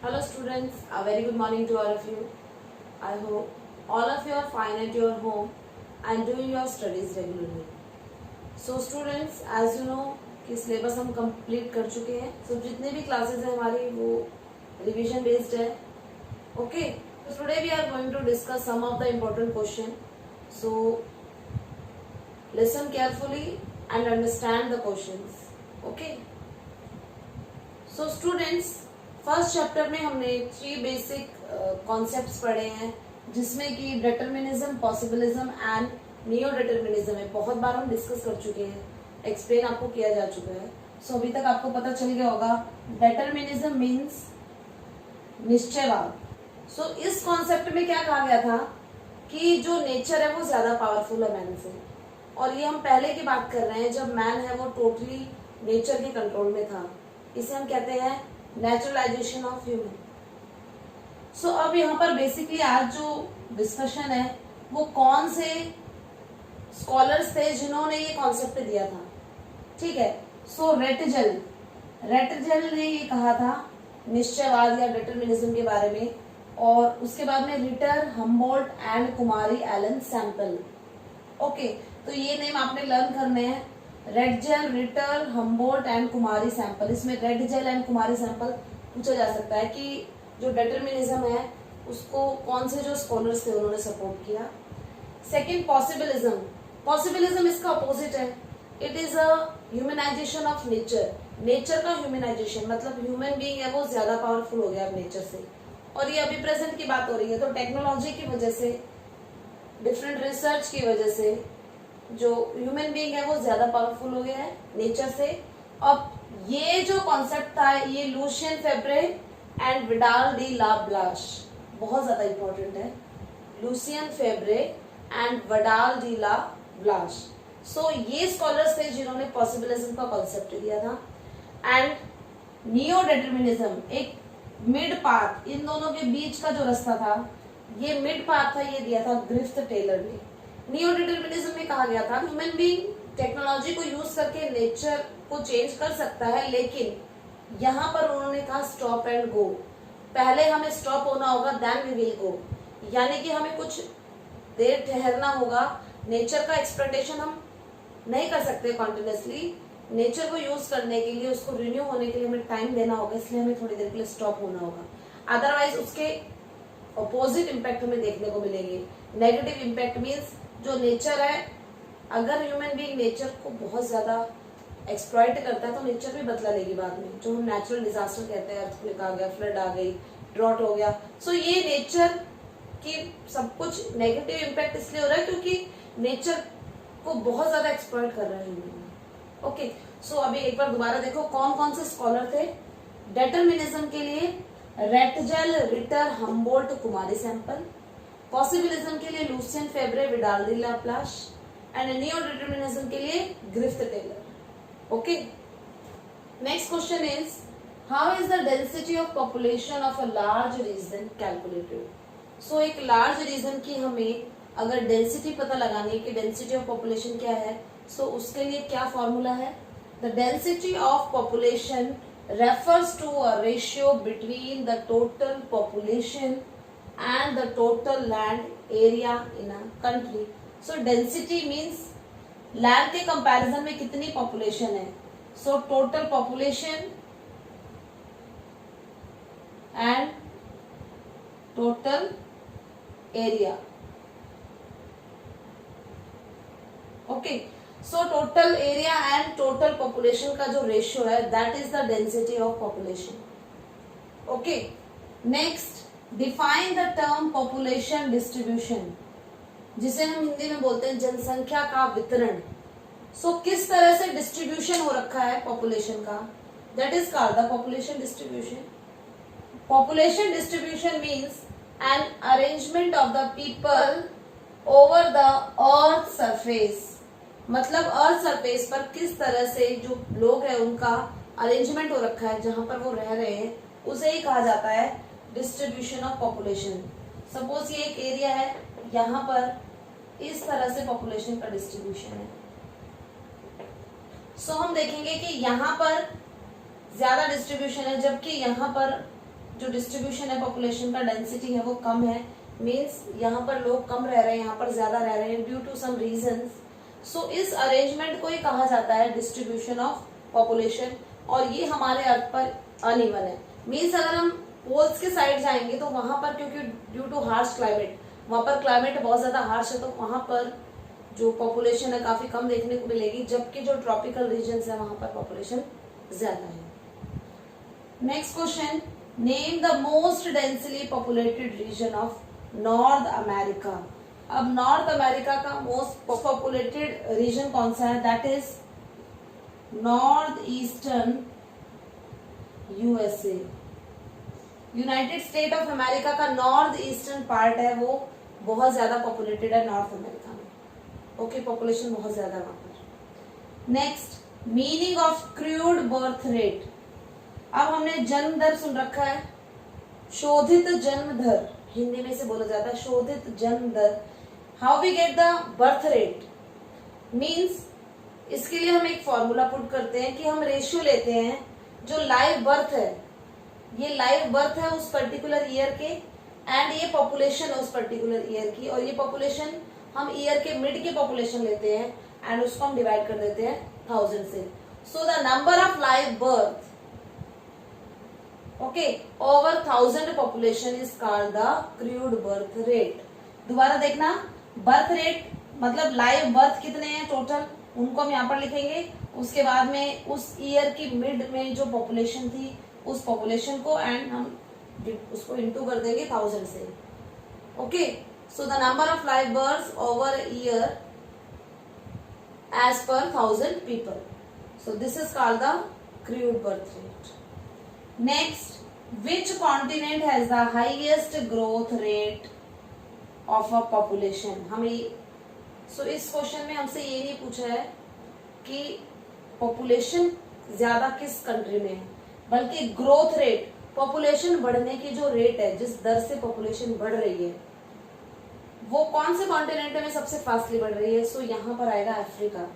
Hello students, a very good morning to all of you. I hope all of you are fine at your home and doing your studies regularly. So students, as you know कि syllabus हम complete कर चुके हैं. So जितने भी classes हैं हमारी वो रिवीजन बेस्ड है. Okay. So today we are going to discuss some of the important question. So listen carefully and understand the questions. Okay. So students, first chapter में हमने 3 बेसिक कॉन्सेप्ट्स पढ़े हैं जिसमें कि determinism, possibilism and neo determinism है. बहुत बार हम discuss कर चुके हैं, एक्सप्लेन आपको किया जा चुका है. सो अभी तक आपको पता चल गया होगा डिटर्मिनिज्म मीन्स निश्चयवाद. सो इस कॉन्सेप्ट में क्या कहा गया था कि जो नेचर है वो ज्यादा पावरफुल है मैन से. और ये हम पहले की बात कर रहे हैं जब मैन है वो टोटली नेचर के कंट्रोल में था. इसे हम कहते हैं नेचुरलाइजेशन ऑफ ह्यूमन. सो अब यहाँ पर बेसिकली आज जो डिस्कशन है वो कौन से स्कॉलर्स थे जिन्होंने ये कॉन्सेप्ट दिया था. ठीक है. सो रेटजल ने ये कहा था निश्चयवाद या डिटर्मिनिज्म के बारे में. और उसके बाद में Ritter, Humboldt and Kumari Ellen Semple. Okay, तो ये नेम आपने लर्न करने हैं. Ratzel, Ritter, Humboldt and Kumari Semple. इसमें रेटजल एंड कुमारी सैंपल पूछा जा सकता है कि जो डिटर्मिनिज्म है उसको कौन से जो स्कॉलर्स थे उन्होंने सपोर्ट किया. सेकंड, पॉसिबिलिज्म इसका अपोजिट है. It is a humanisation of nature. Nature का ह्यूमनाइजेशन मतलब ह्यूमन बीइंग है वो ज्यादा पावरफुल हो गया अब नेचर से. और ये अभी प्रेजेंट की बात हो रही है तो टेक्नोलॉजी की वजह से, डिफरेंट रिसर्च की वजह से जो ह्यूमन बीइंग है वो ज्यादा पावरफुल हो गया है नेचर से. अब ये जो कॉन्सेप्ट था ये Lucien Febvre and Vidal de la Blache बहुत ज्यादा इंपॉर्टेंट है. Lucien Febvre and Vidal de la Blache. So ये स्कॉलर्स थे जिन्होंने पॉसिबिलिज्म का कॉन्सेप्ट दिया था. एंड नियो डिटर्मिनिज्म एक मिड पाथ, इन दोनों के बीच का जो रास्ता था ये मिड पाथ था, ये दिया था ग्रिफ्थ टेलर ने. नियो डिटर्मिनिज्म में कहा गया था ह्यूमन बीइंग टेक्नोलॉजी को यूज करके नेचर को चेंज कर सकता है, लेकिन यहाँ पर उन्होंने कहा स्टॉप एंड गो. पहले हमें स्टॉप होना होगा देन वी विल गो. यानी कि हमें कुछ देर ठहरना होगा. नेचर का एक्सप्लॉयटेशन हम नहीं कर सकते कॉन्टिन्यूसली. नेचर को यूज करने के लिए, उसको रिन्यू होने के लिए हमें टाइम देना होगा, इसलिए हमें थोड़ी देर के लिए स्टॉप होना होगा. अदरवाइज उसके अपोजिट इम्पैक्ट हमें देखने को मिलेंगे. नेगेटिव इम्पैक्ट मीन्स जो नेचर है, अगर ह्यूमन बीइंग नेचर को बहुत ज्यादा एक्सप्लॉइट करता है तो नेचर भी बदला लेगी बाद में. जो हम नेचुरल डिजास्टर कहते हैं, अर्थक्वेक आ गया, फ्लड आ गई, ड्रॉट हो गया. सो ये नेचर की सब कुछ नेगेटिव इम्पैक्ट इसलिए हो रहा है क्योंकि नेचर को बहुत ज्यादा एक्सप्लॉइट कर रहा है ह्यूमन. ओके, सो अभी एक बार दोबारा देखो कौन कौन से स्कॉलर थे डिटर्मिनिज्म के लिए. Ratzel, Ritter, Humboldt, Kumari Semple. Possibilism के लिए Lucien Febvre, Vidal de la Blache. And neo determinism के लिए Griffith Taylor. Okay, next question is how is the density of population of a large region calculated. So एक large reason की हमें अगर density पता लगानी है कि डेंसिटी ऑफ पॉपुलेशन क्या है, सो उसके लिए क्या फॉर्मूला है. The density of population refers to a ratio between the total population and the total land area in a country. So density means land के comparison में कितनी population है. So total population and total area. Okay. So total area and total population का जो ratio है that is the density of population. Okay. Next, define the term population distribution, जिसे हम हिंदी में बोलते हैं जनसंख्या का वितरण. So किस तरह से डिस्ट्रीब्यूशन हो रखा है पॉपुलेशन का, that is called the population distribution. Population distribution means an arrangement of the people over the earth surface. मतलब अर्थ सरफेस पर किस तरह से जो लोग हैं उनका अरेंजमेंट हो रखा है जहां पर वो रह रहे हैं, उसे ही कहा जाता है डिस्ट्रीब्यूशन ऑफ पॉपुलेशन. सपोज ये एक एरिया है, यहाँ पर इस तरह से पॉपुलेशन का डिस्ट्रीब्यूशन है. सो हम देखेंगे कि यहाँ पर ज्यादा डिस्ट्रीब्यूशन है जबकि यहाँ पर जो डिस्ट्रीब्यूशन है पॉपुलेशन का, डेंसिटी है वो कम है, मीन्स यहाँ पर लोग कम रह रहे हैं, यहाँ पर ज्यादा रह रहे हैं ड्यू टू सम रीजंस। सो इस अरेंजमेंट को ही कहा जाता है डिस्ट्रीब्यूशन ऑफ पॉपुलेशन, और ये हमारे अर्थ पर अनइवन है। मीन्स अगर हम पोल्स के साइड जाएंगे तो वहां पर, क्योंकि ड्यू टू हार्श क्लाइमेट, वहां पर क्लाइमेट बहुत ज्यादा हार्श है, तो वहां पर जो पॉपुलेशन है काफी कम देखने को मिलेगी, जबकि जो ट्रॉपिकल रीजन्स है वहां पर पॉपुलेशन ज्यादा है। Next question, name the most densely populated region of North America. अब नॉर्थ अमेरिका का मोस्ट पॉपुलेटेड रीजन कौन सा है? That is north eastern USA. United State of America का नॉर्थ ईस्टर्न पार्ट है, वो बहुत ज्यादा पॉपुलेटेड है नॉर्थ अमेरिका में। ओके, पॉपुलेशन बहुत ज्यादा वहां पर। Next, meaning of crude birth rate. अब हमने जन्म दर सुन रखा है, शोधित जन्म दर हिंदी में से बोला जाता है, शोधित जन्म दर। How we get the birth rate means, इसके लिए हम एक फॉर्मूला पुट करते हैं कि हम रेशियो लेते हैं, जो लाइव बर्थ है, ये लाइव बर्थ है उस पर्टिकुलर ईयर के, एंड ये पॉपुलेशन है उस पर्टिकुलर ईयर की, और ये पॉपुलेशन हम ईयर के मिड की पॉपुलेशन लेते हैं एंड उसको हम डिवाइड कर देते हैं 1000 से। सो the number of live birth okay over 1000 population is called the crude birth rate. दोबारा देखना, बर्थ रेट मतलब लाइव बर्थ कितने हैं टोटल, उनको हम यहाँ पर लिखेंगे, उसके बाद में उस ईयर की मिड में जो पॉपुलेशन थी उस पॉपुलेशन को, एंड हम उसको इनटू कर देंगे 1000 से। Okay, so the number of live birth over year age per 1000 people, so this is called the crude birth rate. Next, which continent has the highest growth rate of a population? हमें इस question में हमसे ये नहीं पूछा है कि population ज्यादा किस कंट्री में है, बल्कि ग्रोथ रेट, पॉपुलेशन बढ़ने की जो रेट है, जिस दर से पॉपुलेशन बढ़ रही है, वो कौन से कॉन्टिनेंट में सबसे फास्टली बढ़ रही है? सो यहाँ पर आएगा अफ्रीका।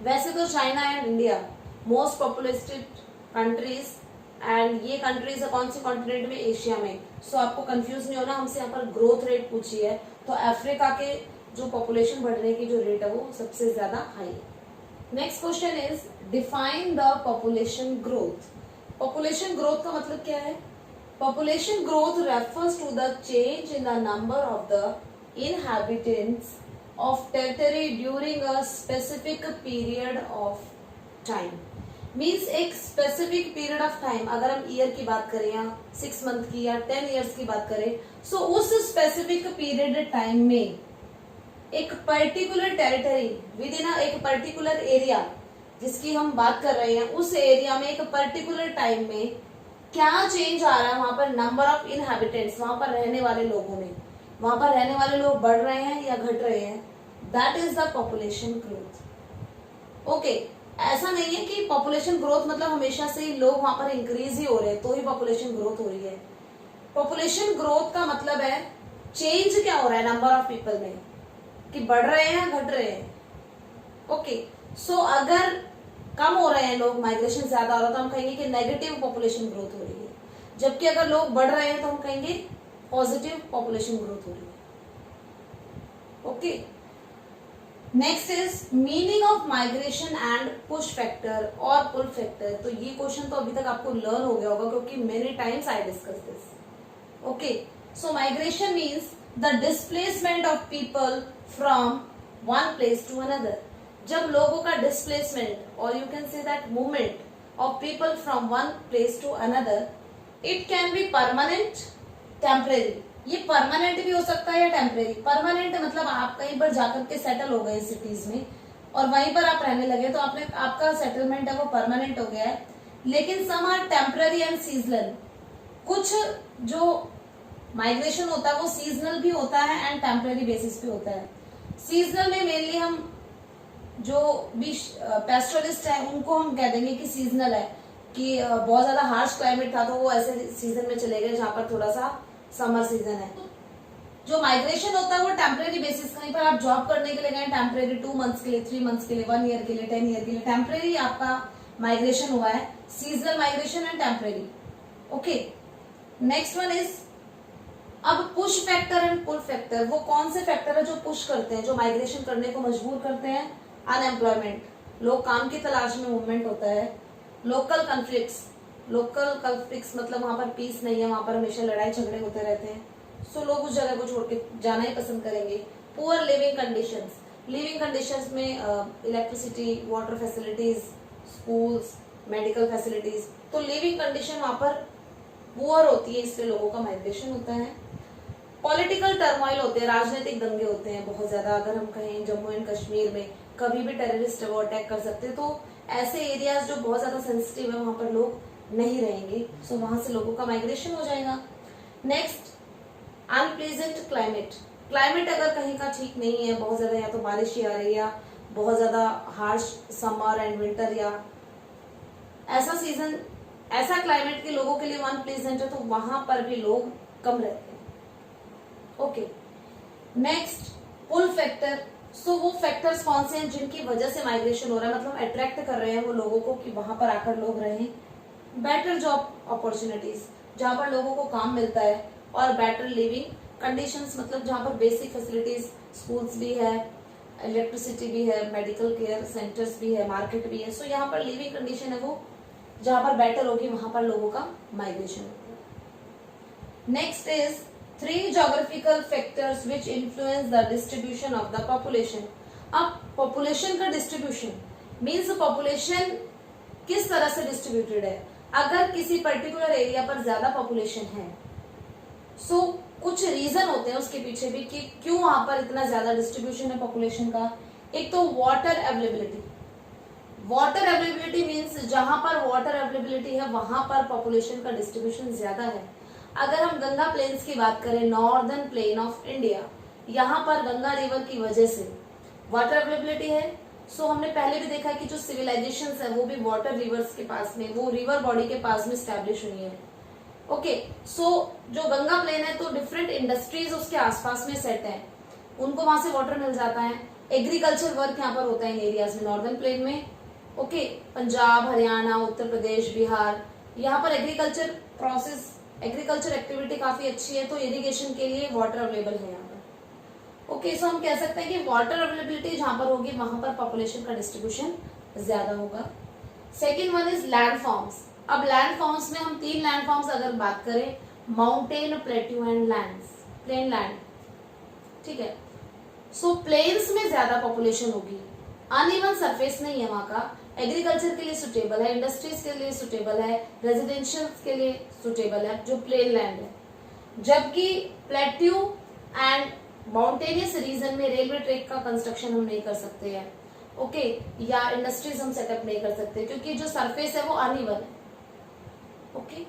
वैसे तो China and India most populated countries, and ये कंट्रीज है कौन से कॉन्टिनेंट में? एशिया में। सो आपको कंफ्यूज नहीं होना, हमसे यहाँ पर ग्रोथ रेट पूछी है, तो अफ्रीका के जो पॉपुलेशन बढ़ने की जो रेट है वो सबसे ज्यादा हाई है। Next question is define the population growth. Population growth का मतलब क्या है? Population growth refers to the change in the number of the inhabitants of territory during a specific period of time. Means एक specific period of time, अगर हम year की बात करें या 6 मंथ की या 10 इयर्स की बात करें, सो उस स्पेसिफिक पीरियड टाइम में एक पर्टिकुलर टेरिटरी विद इन एक पर्टिकुलर एरिया जिसकी हम बात कर रहे हैं, उस एरिया में एक पर्टिकुलर टाइम में क्या चेंज आ रहा है, वहां पर नंबर ऑफ इनहैबिटेंट्स, वहां पर रहने वाले लोगों में, वहां पर रहने वाले लोग बढ़ रहे हैं या घट रहे हैं, that is the population growth. Okay, ऐसा नहीं है कि पॉपुलेशन ग्रोथ मतलब हमेशा से ही लोग वहां पर इंक्रीज ही हो रहे हैं तो ही पॉपुलेशन ग्रोथ हो रही है। पॉपुलेशन ग्रोथ का मतलब है चेंज क्या हो रहा है नंबर ऑफ पीपल में, कि बढ़ रहे हैं घट रहे हैं। ओके, सो अगर कम हो रहे हैं लोग, माइग्रेशन ज्यादा हो रहा है, तो हम कहेंगे कि नेगेटिव पॉपुलेशन ग्रोथ हो रही है, जबकि अगर लोग बढ़ रहे हैं तो हम कहेंगे पॉजिटिव पॉपुलेशन ग्रोथ हो रही है। Okay, next is meaning of migration and push factor और पुल फैक्टर। तो ये क्वेश्चन तो अभी तक आपको लर्न हो गया होगा क्योंकि many times I discuss this. Okay, so migration means the displacement of people from one place to another. जब लोगों का डिस्प्लेसमेंट और you can say that movement of people from one place to another, it can be permanent, temporary. ये permanent भी हो सकता है या टेम्परेरी। परमानेंट मतलब आप कहीं पर जाकर के सेटल हो गए सिटीज में और वहीं पर आप रहने लगे, तो आपने आपका सेटलमेंट है वो परमानेंट हो गया है। लेकिन some are temporary and seasonal. कुछ जो माइग्रेशन होता है वो सीजनल भी होता है एंड टेम्पररी बेसिस पे होता है। सीजनल में मेनली हम जो भी पेस्टोरिस्ट है उनको हम कह देंगे कि सीजनल है, कि बहुत ज्यादा हार्श क्लाइमेट था तो वो ऐसे सीजन में चले गए जहां पर थोड़ा सा समर सीजन है। जो माइग्रेशन होता है वो टेम्परेरी बेसिस, कहीं पर आप जॉब करने के लिए गए टेम्परेरी 2 मंथ्स के लिए, 3 मंथ्स के लिए, 1 ईयर के लिए, 10 ईयर के लिए, टेम्परेरी आपका माइग्रेशन हुआ है, seasonal migration and temporary. Okay, next one is अब push factor and pull factor. वो कौन से फैक्टर है जो पुश करते हैं, जो माइग्रेशन करने को मजबूर करते हैं? अनएम्प्लॉयमेंट, लोग काम की तलाश में मूवमेंट होता है। लोकल कन्फ्लिक्ट्स, लोकल कन्फ्लिक्ट्स मतलब वहां पर पीस नहीं है, वहां पर हमेशा लड़ाई झगड़े होते रहते हैं, सो लोग उस जगह को छोड़ के जाना ही पसंद करेंगे। Poor living conditions, living conditions में electricity, water facilities, schools, medical facilities, तो लिविंग कंडीशन वहां पर पुअर होती है, इसलिए लोगों का माइग्रेशन होता है। पॉलिटिकल टर्मोइल होते हैं, राजनीतिक दंगे होते हैं बहुत ज्यादा। अगर हम कहें जम्मू एंड कश्मीर में कभी भी टेररिस्ट वो अटैक कर सकते हैं, तो ऐसे एरियाज जो बहुत ज्यादा सेंसिटिव है वहां पर लोग नहीं रहेंगे, सो वहां से लोगों का माइग्रेशन हो जाएगा। नेक्स्ट, अनप्लीजेंट क्लाइमेट, क्लाइमेट अगर कहीं का ठीक नहीं है, बहुत ज्यादा या तो बारिश ही आ रही है या बहुत ज्यादा हार्श समर एंड विंटर या ऐसा सीजन, ऐसा क्लाइमेट के लोगों के लिए अनप्लीजेंट है, तो वहां पर भी लोग कम रहते हैं। Okay, next pull factor. So वो फैक्टर्स कौन से हैं जिनकी वजह से माइग्रेशन हो रहा है, मतलब अट्रैक्ट कर रहे हैं वो लोगों को कि वहां पर आकर लोग रहें। बेटर जॉब अपॉर्चुनिटीज, जहां पर लोगों को काम मिलता है, और बेटर लिविंग कंडीशंस, मतलब जहां पर बेसिक फैसिलिटीज, स्कूल्स भी है, इलेक्ट्रिसिटी भी है, मेडिकल केयर सेंटर्स भी है, मार्केट भी है, सो यहाँ पर लिविंग कंडीशन है वो जहां पर बेटर होगी, वहां पर लोगों का माइग्रेशन होगा। Next is 3 geographical factors which influence the distribution of the population। अब पॉपुलेशन का डिस्ट्रीब्यूशन मीन्स पॉपुलेशन किस तरह से डिस्ट्रीब्यूटेड है। अगर किसी पर्टिकुलर एरिया पर ज्यादा पॉपुलेशन है, सो कुछ रीजन होते हैं उसके पीछे भी कि क्यों वहां पर इतना ज्यादा डिस्ट्रीब्यूशन है पॉपुलेशन का। एक तो water availability, water availability means जहां पर वाटर अवेलेबिलिटी है वहां पर पॉपुलेशन का डिस्ट्रीब्यूशन ज्यादा है। अगर हम गंगा प्लेन्स की बात करें, नॉर्दर्न प्लेन ऑफ इंडिया, यहाँ पर गंगा रिवर की वजह से वाटर अवेलेबिलिटी है। सो हमने पहले भी देखा कि जो सिविलाइजेशंस है वो भी वाटर रिवर्स के पास में, वो रिवर बॉडी के पास में स्टैब्लिश हुई है। ओके, सो जो गंगा प्लेन है तो डिफरेंट इंडस्ट्रीज उसके आसपास में सेट है, उनको वहां से वाटर मिल जाता है। एग्रीकल्चर वर्क यहाँ पर होता है इन एरियाज में, नॉर्दर्न प्लेन में। ओके, पंजाब, हरियाणा, उत्तर प्रदेश, बिहार, यहाँ पर एग्रीकल्चर प्रोसेस, एग्रीकल्चर एक्टिविटी काफी अच्छी है, तो इरिगेशन के लिए वाटर अवेलेबल है यहाँ पर। ओके, सो हम कह सकते हैं कि वाटर अवेलेबिलिटी जहां पर होगी वहां पर पॉपुलेशन का डिस्ट्रीब्यूशन ज्यादा होगा। Second one is land forms. अब लैंड फॉर्म्स में हम 3 लैंड फॉर्म्स अगर बात करें, mountain, plateau and lands, plain land, ठीक है। सो प्लेन्स में ज्यादा पॉपुलेशन होगी, अनइवन सरफेस नहीं है वहां का, एग्रीकल्चर के लिए सुटेबल है, इंडस्ट्रीज के लिए सुटेबल है, रेजिडेंशियल के लिए सुटेबल है जो प्लेन लैंड है। जबकि प्लेट्यू एंड माउंटेनियस रीजन में रेलवे ट्रैक का कंस्ट्रक्शन हम नहीं कर सकते हैं, ओके, या इंडस्ट्रीज हम सेटअप नहीं कर सकते क्योंकि जो सरफेस है वो अनइवन है। Okay,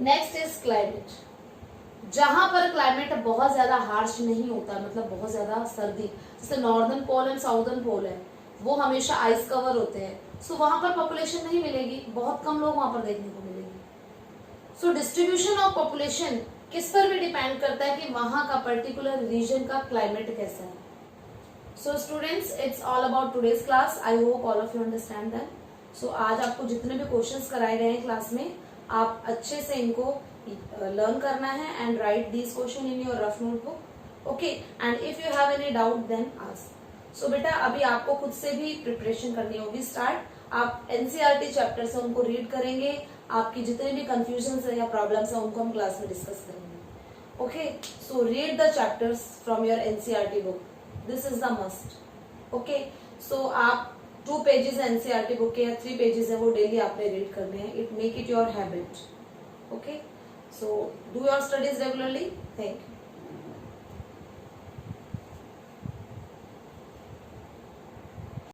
next is climate. जहां पर क्लाइमेट बहुत ज्यादा हार्श नहीं होता, मतलब बहुत ज्यादा सर्दी, जैसे नॉर्दर्न पोल एंड साउदर्न पोल है, वो हमेशा आइस कवर होते हैं, सो वहां पर पॉपुलेशन नहीं मिलेगी, बहुत कम लोग वहां पर देखने को मिलेंगे। सो डिस्ट्रीब्यूशन ऑफ पॉपुलेशन किस पर भी डिपेंड करता है कि वहां का पर्टिकुलर रीजन का क्लाइमेट कैसा है। So students, it's all about today's class, I hope all of you understand that. So आज आपको जितने भी क्वेश्चंस कराए गए हैं क्लास में, आप अच्छे से इनको लर्न करना है and write these question in your rough notebook. Okay, and if you have any doubt then ask. So बेटा अभी आपको खुद से भी प्रिपरेशन करनी होगी स्टार्ट। आप एनसीईआरटी चैप्टर से उनको रीड करेंगे, आपकी जितने भी कंफ्यूजन है या प्रॉब्लम्स है उनको हम क्लास में डिस्कस करेंगे। Okay, so read the chapters from your NCERT book, this is the must. Okay, so आप 2 पेजेस एनसीईआरटी बुक के या 3 पेजेस है वो डेली आपने रीड करने हैं, it make it your habit. Okay, so do your studies regularly. Thank you.